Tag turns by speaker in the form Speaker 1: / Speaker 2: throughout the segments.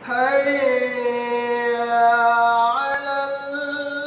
Speaker 1: حي على الفلاح.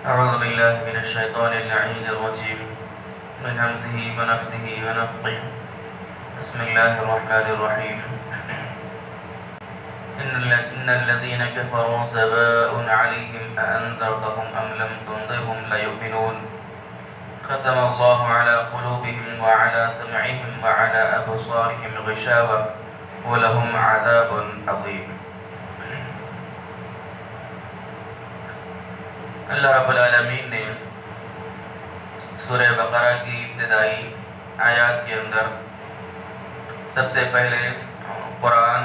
Speaker 2: أعوذ بالله من الشيطان اللعين الرجيم من همزه ونفثه ونفقه. بسم الله الرحمن الرحيم. إن الذين كفروا سواء عليهم أأنذرتهم أم لم تنذرهم لا يؤمنون. ختم الله على قلوبهم وعلى سمعهم وعلى أبصارهم غشاوة ولهم عذاب عظيم. اللہ رب العالمین نے سورہ بقرہ کی ابتدائی آیات کے اندر سب سے پہلے قرآن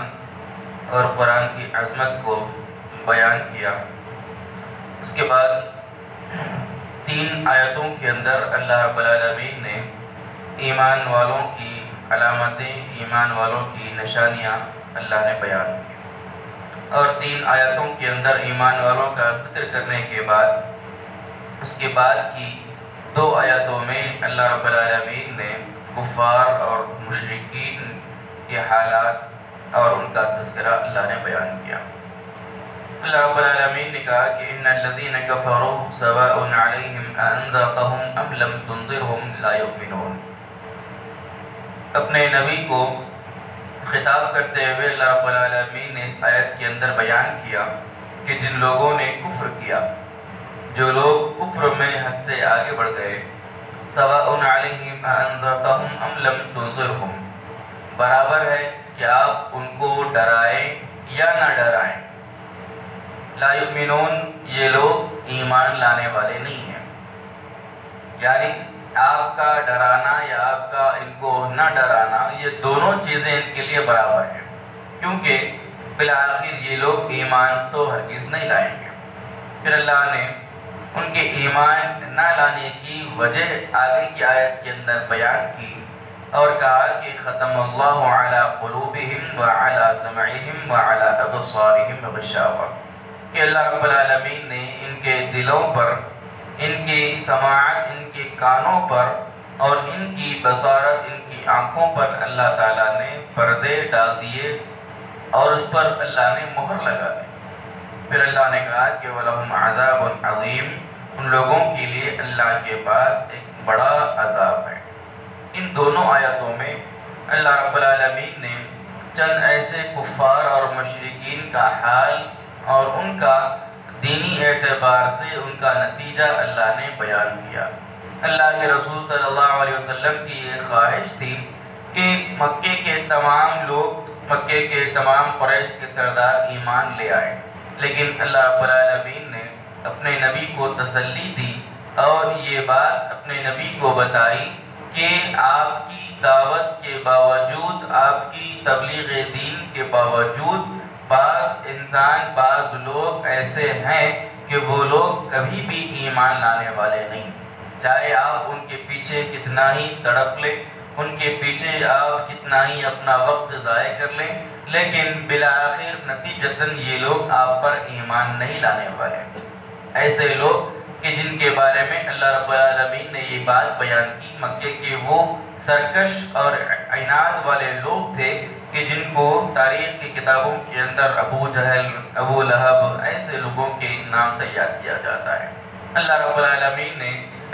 Speaker 2: اور قرآن کی عظمت کو بیان کیا. اس کے بعد 3 آیتوں کے اندر اللہ رب العالمین نے ایمان والوں کی علامتیں، ایمان والوں کی نشانیاں اللہ نے بیان کی، اور 3 آیتوں کے اندر ایمان والوں کا ذکر کرنے کے بعد اس کے بعد کی 2 آیتوں میں اللہ رب العالمین نے کفار اور مشرکین کے حالات اور ان کا تذکرہ اللہ نے بیان کیا. اللہ رب العالمین نے کہا کہ ان الذین کفروا سواء علیہم انذرتہم ام لم تنذرہم لا یؤمنون. اپنے نبی کو خطاب کرتے ہوئے اللہ رب العالمین نے اس آیت کے اندر بیان کیا کہ جن لوگوں نے کفر کیا، جو لوگ کفر میں حد سے آگے بڑھ گئے، سواء علیہم انذرتہم ام لم تنذرہم، برابر ہے کہ آپ ان کو ڈرائیں یا نہ ڈرائیں. لا یؤمنون، یہ لوگ ایمان لانے والے نہیں ہیں. یعنی آپ کا ڈرانا یا آپ کا ان کو نہ ڈرانا، یہ دونوں چیزیں ان کے لیے برابر ہیں، کیونکہ بالآخر یہ لوگ ایمان تو ہرگز نہیں لائیں گے. پھر اللہ نے ان کے ایمان نہ لانے کی وجہ آگے کی آیت کے اندر بیان کی اور کہا کہ ختم اللہ علی قلوبہم وعلی سمعہم وعلی ابصارہم غشاوہ، کہ اللہ رب العالمین نے ان کے دلوں پر، ان کی سماعت، ان کے کانوں پر اور ان کی بصارت، ان کی آنکھوں پر اللہ تعالیٰ نے پردے ڈال دیے اور اس پر اللہ نے مہر لگا دی. پھر اللہ نے کہا کہ وَلَهُمْ عَذَابٌ عَظِيمٌ، ان لوگوں کے لیے اللہ کے پاس ایک بڑا عذاب ہے. ان دونوں آیتوں میں اللہ رب العالمین نے چند ایسے کفار اور مشرکین کا حال اور ان کا دینی اعتبار سے ان کا نتیجہ اللہ نے بیان کیا. اللہ کے رسول صلی اللہ علیہ وسلم کی یہ خواہش تھی کہ مکے کے تمام لوگ، مکے کے تمام قریش کے سردار ایمان لے آئے، لیکن اللہ رب العالمین نے اپنے نبی کو تسلی دی اور یہ بات اپنے نبی کو بتائی کہ آپ کی دعوت کے باوجود، آپ کی تبلیغ دین کے باوجود بعض لوگ ایسے ہیں کہ وہ لوگ کبھی بھی ایمان لانے والے نہیں. چاہے آپ ان کے پیچھے کتنا ہی تڑپ لیں، ان کے پیچھے آپ کتنا ہی اپنا وقت ضائع کر لیں، لیکن بالآخر نتیجتاً یہ لوگ آپ پر ایمان نہیں لانے والے. ایسے لوگ کہ جن کے بارے میں اللہ رب العالمین نے یہ بات بیان کی، مکے کے وہ سرکش اور عناد والے لوگ تھے کہ جن کو تاریخ کی کتابوں کے اندر ابو جہل، ابو لہب، ایسے لوگوں کے نام سے یاد کیا جاتا ہے. اللہ رب العالمین نے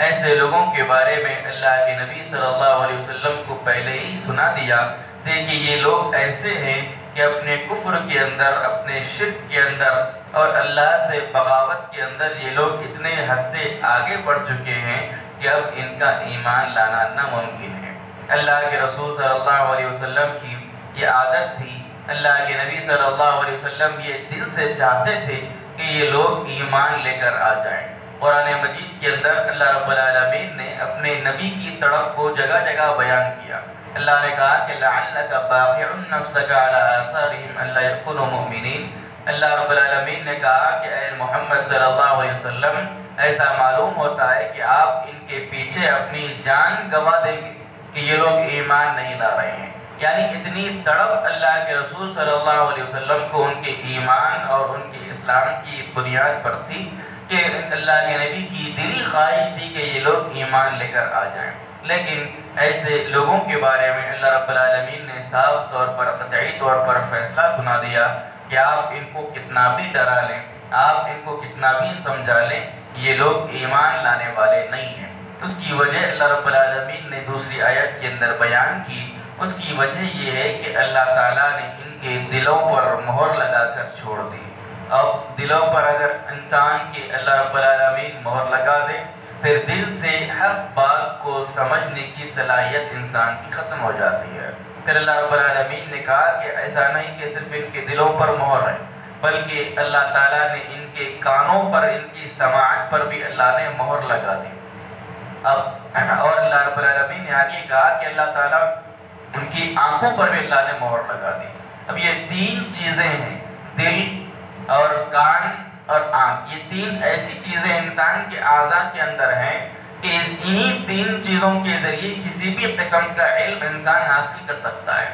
Speaker 2: ایسے لوگوں کے بارے میں اللہ کے نبی صلی اللہ علیہ وسلم کو پہلے ہی سنا دیا تھے کہ یہ لوگ ایسے ہیں کہ اپنے کفر کے اندر، اپنے شرک کے اندر اور اللہ سے بغاوت کے اندر یہ لوگ اتنے حد سے آگے بڑھ چکے ہیں کہ اب ان کا ایمان لانا ناممکن ہے. اللہ کے رسول صلی اللہ علیہ وسلم کی یہ عادت تھی، اللہ کے نبی صلی اللہ علیہ وسلم یہ دل سے چاہتے تھے کہ یہ لوگ ایمان لے کر آ جائیں. قرآن مجید کے اندر اللہ رب العالمین نے اپنے نبی کی تڑپ کو جگہ جگہ بیان کیا. اللہ نے کہا کہ لعلک باخع نفسک علی آثارہم الا یکونوا مؤمنین. اللہ رب العالمین نے کہا کہ اے محمد صلی اللہ علیہ وسلم، ایسا معلوم ہوتا ہے کہ آپ ان کے پیچھے اپنی جان گوا دیں گے کہ یہ لوگ ایمان نہیں لا رہے ہیں. یعنی اتنی تڑپ اللہ کے رسول صلی اللہ علیہ وسلم کو ان کے ایمان اور ان کے اسلام کی بنیاد پر تھی کہ اللہ کے نبی کی دلی خواہش تھی کہ یہ لوگ ایمان لے کر آ جائیں، لیکن ایسے لوگوں کے بارے میں اللہ رب العالمین نے صاف طور پر قطعی طور پر فیصلہ سنا دیا کہ آپ ان کو کتنا بھی ڈرا لیں، آپ ان کو کتنا بھی سمجھا لیں، یہ لوگ ایمان لانے والے نہیں ہیں۔ اس کی وجہ اللہ رب العالمین نے دوسری آیت کے اندر بیان کی، اس کی وجہ یہ ہے کہ اللہ تعالیٰ نے ان کے دلوں پر مہر لگا کر چھوڑ دی۔ اب دلوں پر اگر انسان کے اللہ رب العالمین مہر لگا دے، پھر دل سے ہر بات کو سمجھنے کی صلاحیت انسان کی ختم ہو جاتی ہے۔ پھر اللہ رب العالمین نے کہا کہ ایسا نہیں کہ صرف ان کے دلوں پر مہر ہے، بلکہ اللہ تعالیٰ نے ان کے کانوں پر، ان کی سماعت پر بھی اللہ نے مہر لگا دی۔ اب اور اللہ رب العالمین نے آگے کہا کہ اللہ تعالیٰ ان کی آنکھوں پر بھی اللہ نے مہر لگا دی۔ اب یہ تین چیزیں ہیں، دل اور کان اور آنکھ، یہ تین ایسی چیزیں انسان کے اعضاء کے اندر ہیں کہ انہی تین چیزوں کے ذریعے کسی بھی قسم کا علم انسان حاصل کر سکتا ہے۔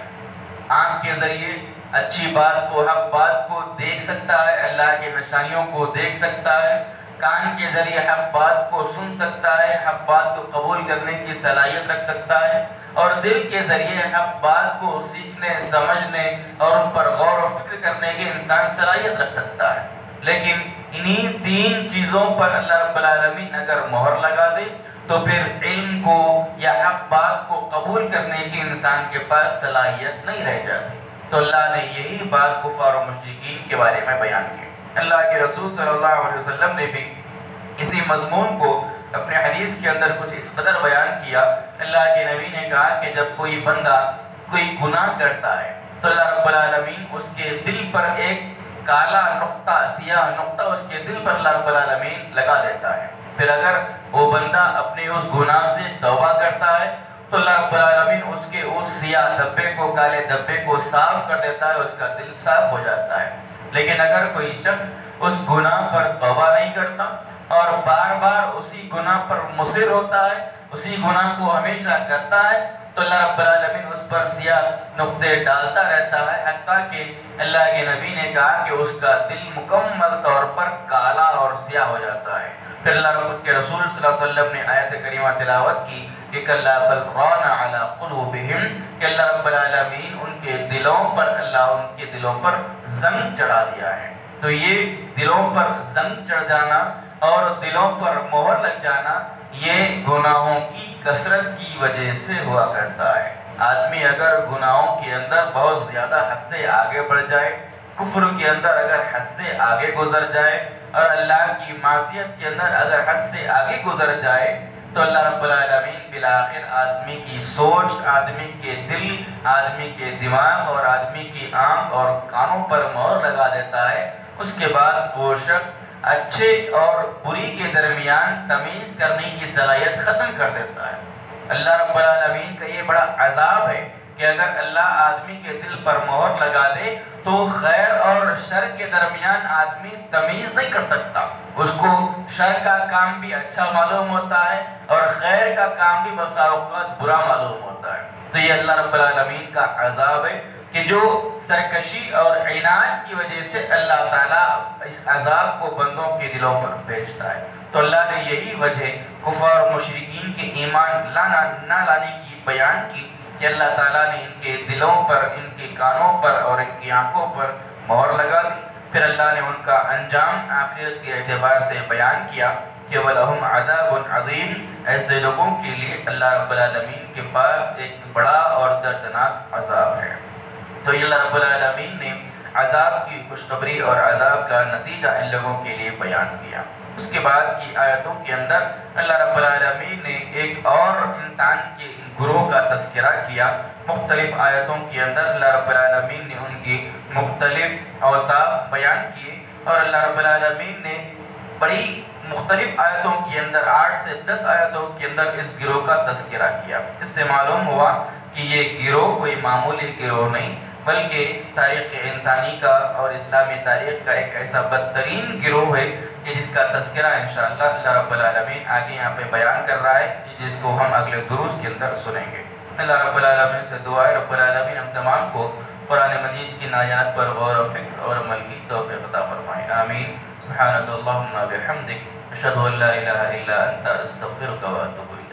Speaker 2: آنکھ کے ذریعے اچھی بات کو، حق بات کو دیکھ سکتا ہے، اللہ کے نشانیوں کو دیکھ سکتا ہے۔ کان کے ذریعے حق بات کو سن سکتا ہے، حق بات کو قبول کرنے کی صلاحیت رکھ سکتا ہے، اور دل کے ذریعے حق بات کو سیکھنے، سمجھنے اور ان پر غور و فکر کرنے کی انسان صلاحیت رکھ سکتا ہے۔ لیکن انہی تین چیزوں پر اللہ رب العالمین اگر مہر لگا دے تو پھر علم کو یا حق بات کو قبول کرنے کی انسان کے پاس صلاحیت نہیں رہ جاتی۔ تو اللہ نے یہی بات کفار و مشرکین کے بارے میں بیان کی۔ اللہ کے رسول صلی اللہ علیہ وسلم نے بھی اسی مضمون کو اپنے حدیث کے اندر کچھ اس قدر بیان کیا۔ اللہ کے نبی نے کہا کہ جب کوئی بندہ کوئی گناہ کرتا ہے تو اللہ رب العالمین اس کے دل پر ایک کالا نقطہ، سیاہ نقطہ اس کے دل پر اللہ رب العالمین لگا دیتا ہے۔ پھر اگر وہ بندہ اپنے اس گناہ سے توبہ کرتا ہے تو اللہ رب العالمین اس کے اس سیاہ دھبے کو، کالے دھبے کو صاف کر دیتا ہے، اس کا دل صاف ہو جاتا ہے۔ لیکن اگر کوئی شخص اس گناہ پر توبہ نہیں کرتا اور بار بار اسی گناہ پر مصر ہوتا ہے، اسی گناہ کو ہمیشہ کرتا ہے، تو اللہ رب العالمین اس پر سیاہ نقطے ڈالتا رہتا ہے، حتیٰ کہ اللہ کے نبی نے کہا کہ اس کا دل مکمل طور پر کالا اور سیاہ ہو جاتا ہے۔ پھر اللہ رب کے رسول صلی اللہ علیہ وسلم نے آیت کریمہ تلاوت کی کہ کلا بل ران علی قلوبہم، کہ اللہ رب العالمین ان کے دلوں پر، اللہ ان کے دلوں پر زنگ چڑھا دیا ہے۔ تو یہ دلوں پر زنگ چڑھ جانا اور دلوں پر مہر لگ جانا یہ گناہوں کی کثرت کی وجہ سے ہوا کرتا ہے۔ آدمی اگر گناہوں کے اندر بہت زیادہ حد سے آگے بڑھ جائے، کفر کے اندر اگر حد سے آگے گزر جائے اور اللہ کی معصیت کے اندر اگر حد سے آگے گزر جائے تو اللہ رب العالمین بالآخر آدمی کی سوچ، آدمی کے دل، آدمی کے دماغ اور آدمی کی آنکھ اور کانوں پر مہر لگا دیتا ہے۔ اس کے بعد وہ شخص اچھے اور بری کے درمیان تمیز کرنے کی صلاحیت ختم کر دیتا ہے۔ اللہ رب العالمین کا یہ بڑا عذاب ہے کہ اگر اللہ آدمی کے دل پر مہر لگا دے تو خیر اور شر کے درمیان آدمی تمیز نہیں کر سکتا۔ اس کو شر کا کام بھی اچھا معلوم ہوتا ہے اور خیر کا کام بھی بسا اوقات برا معلوم ہوتا ہے۔ تو یہ اللہ رب العالمین کا عذاب ہے کہ جو سرکشی اور عناد کی وجہ سے اللہ تعالیٰ اس عذاب کو بندوں کے دلوں پر بھیجتا ہے۔ تو اللہ نے یہی وجہ کفار و مشرکین کے ایمان نہ لانے کی بیان کی کہ اللہ تعالیٰ نے ان کے دلوں پر، ان کے کانوں پر اور ان کی آنکھوں پر مہر لگا دی۔ پھر اللہ نے ان کا انجام آخرت کے اعتبار سے بیان کیا کہ وَلَهُمْ عَذَابٌ عَظِيمٌ، ایسے لوگوں کے لیے اللہ رب العالمین کے پاس ایک بڑا اور دردناک عذاب ہے۔ تو یہ اللہ رب العالمین نے عذاب کی خوشخبری اور عذاب کا نتیجہ ان لوگوں کے لیے بیان کیا۔ اس کے بعد کی آیتوں کے اندر اللہ رب العالمین نے ایک اور انسان کے گروہ کا تذکرہ کیا۔ مختلف آیتوں کے اندر اللہ رب العالمین نے ان کی مختلف اوصاف بیان کیے اور اللہ رب العالمین نے بڑی مختلف آیتوں کے اندر 8 سے 10 آیتوں کے اندر اس گروہ کا تذکرہ کیا۔ اس سے معلوم ہوا کہ یہ گروہ کوئی معمولی گروہ نہیں بلکہ تاریخ انسانی کا اور اسلامی تاریخ کا ایک ایسا بدترین گروہ ہے کہ جس کا تذکرہ انشاءاللہ اللہ رب العالمین آگے یہاں پہ بیان کر رہا ہے، جس کو ہم اگلے دروس کے اندر سنیں گے۔ اللہ رب العالمین سے دعا ہے رب العالمین ہم تمام کو قرآن مجید کی آیات پر غور و فکر اور عمل کی توفیق عطا فرمائے، آمین۔ سبحانک اللہم بحمدک اشہد ان لا الہ الا انت استغفرک و اتوب الیک.